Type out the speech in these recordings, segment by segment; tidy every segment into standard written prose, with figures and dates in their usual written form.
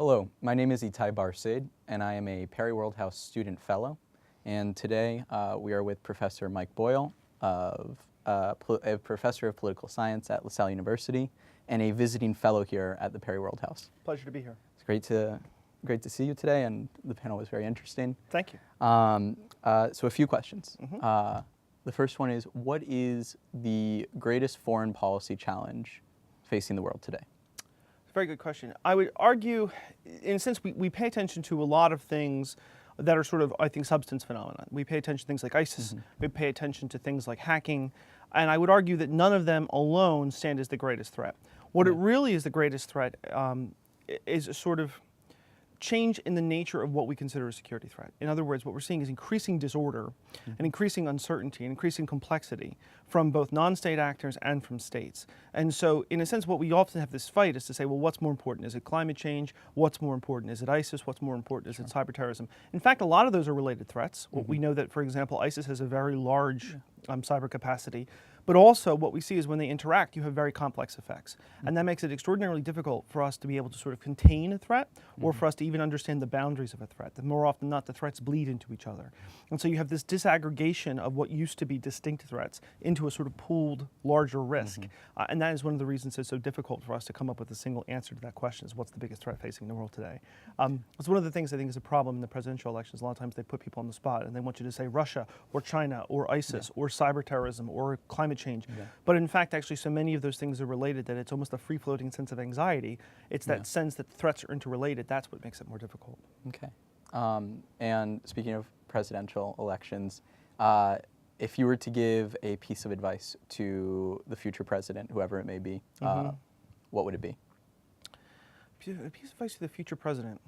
Hello, my name is Itai Barsid, and I am a Perry Worldhouse Student Fellow. And today we are with Professor Mike Boyle, a Professor of Political Science at LaSalle University, and a visiting fellow here at the Perry Worldhouse. Pleasure to be here. It's great to see you today, and the panel was very interesting. Thank you. So a few questions. Mm-hmm. The first one is, what is the greatest foreign policy challenge facing the world today? Very good question. I would argue, in a sense, we pay attention to a lot of things that are sort of, I think, substance phenomena. We pay attention to things like ISIS, we pay attention to things like hacking, and I would argue that none of them alone stand as the greatest threat. What it really is the greatest threat is a sort of change in the nature of what we consider a security threat. In other words, what we're seeing is increasing disorder and increasing uncertainty and increasing complexity from both non-state actors and from states. And so, in a sense, what we often have this fight is to say, well, what's more important? Is it climate change? What's more important? Is it ISIS? What's more important? Is it cyber terrorism? In fact, a lot of those are related threats. We know that, for example, ISIS has a very large cyber capacity. But also what we see is when they interact, you have very complex effects. And that makes it extraordinarily difficult for us to be able to sort of contain a threat or for us to even understand the boundaries of a threat. That more often than not, the threats bleed into each other. And so you have this disaggregation of what used to be distinct threats into a sort of pooled larger risk. And that is one of the reasons it's so difficult for us to come up with a single answer to that question, is what's the biggest threat facing the world today? It's one of the things I think is a problem in the presidential elections. A lot of times they put people on the spot and they want you to say Russia or China or ISIS or cyber terrorism or climate change. But in fact, actually, so many of those things are related that it's almost a free-floating sense of anxiety. It's that sense that threats are interrelated. That's what makes it more difficult. Okay. And speaking of presidential elections, if you were to give a piece of advice to the future president, whoever it may be, what would it be? A piece of advice to the future president.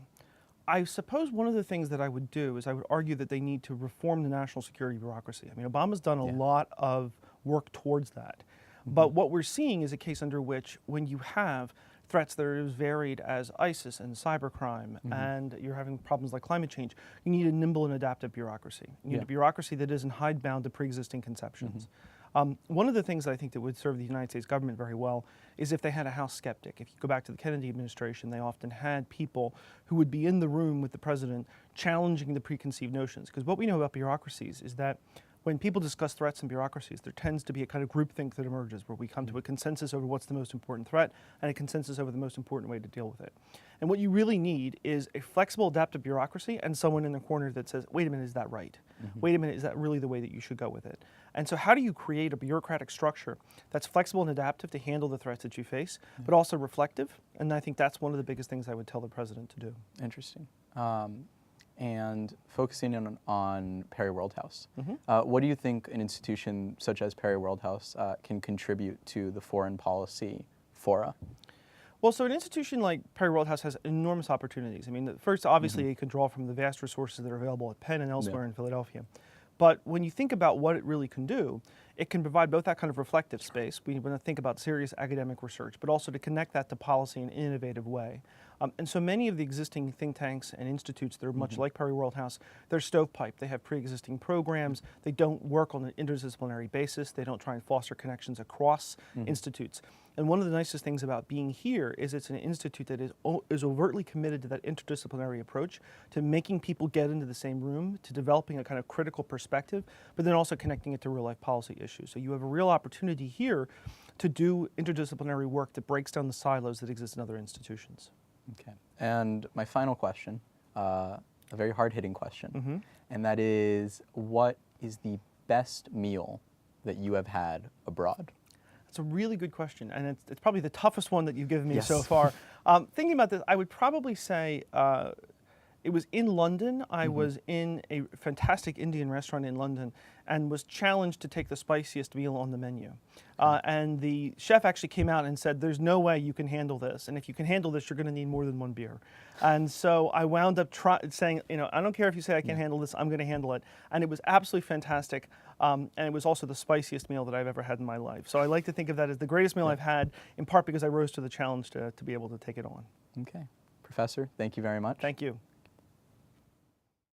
I suppose one of the things that I would do is I would argue that they need to reform the national security bureaucracy. I mean, Obama's done a lot of work towards that. But what we're seeing is a case under which when you have threats that are as varied as ISIS and cybercrime and you're having problems like climate change, you need a nimble and adaptive bureaucracy. You need a bureaucracy that isn't hidebound to pre-existing conceptions. One of the things that I think that would serve the United States government very well is if they had a House skeptic. If you go back to the Kennedy administration, they often had people who would be in the room with the president challenging the preconceived notions. Because what we know about bureaucracies is that when people discuss threats and bureaucracies, there tends to be a kind of groupthink that emerges where we come to a consensus over what's the most important threat and a consensus over the most important way to deal with it. And what you really need is a flexible, adaptive bureaucracy and someone in the corner that says, wait a minute, is that right? Wait a minute, is that really the way that you should go with it? And so how do you create a bureaucratic structure that's flexible and adaptive to handle the threats that you face, but also reflective? And I think that's one of the biggest things I would tell the president to do. Interesting. And focusing on Perry Worldhouse, what do you think an institution such as Perry Worldhouse can contribute to the foreign policy fora? Well, so an institution like Perry Worldhouse has enormous opportunities. I mean, first, obviously, it can draw from the vast resources that are available at Penn and elsewhere in Philadelphia. But when you think about what it really can do, it can provide both that kind of reflective space. We want to think about serious academic research, but also to connect that to policy in an innovative way. And so many of the existing think tanks and institutes that are much like Perry Worldhouse, they're stovepipe. They have pre-existing programs. They don't work on an interdisciplinary basis. They don't try and foster connections across institutes. And one of the nicest things about being here is it's an institute that is overtly committed to that interdisciplinary approach, to making people get into the same room, to developing a kind of critical perspective, but then also connecting it to real-life policy issues. So you have a real opportunity here to do interdisciplinary work that breaks down the silos that exist in other institutions. Okay. And my final question, a very hard-hitting question, and that is, what is the best meal that you have had abroad? That's a really good question, and it's probably the toughest one that you've given me so far. Thinking about this, I would probably say it was in London. I was in a fantastic Indian restaurant in London and was challenged to take the spiciest meal on the menu. And the chef actually came out and said, there's no way you can handle this. And if you can handle this, you're going to need more than one beer. And so I wound up saying, you know, I don't care if you say I can't handle this, I'm going to handle it. And it was absolutely fantastic. And it was also the spiciest meal that I've ever had in my life. So I like to think of that as the greatest meal I've had, in part because I rose to the challenge to be able to take it on. Okay. Professor, thank you very much. Thank you.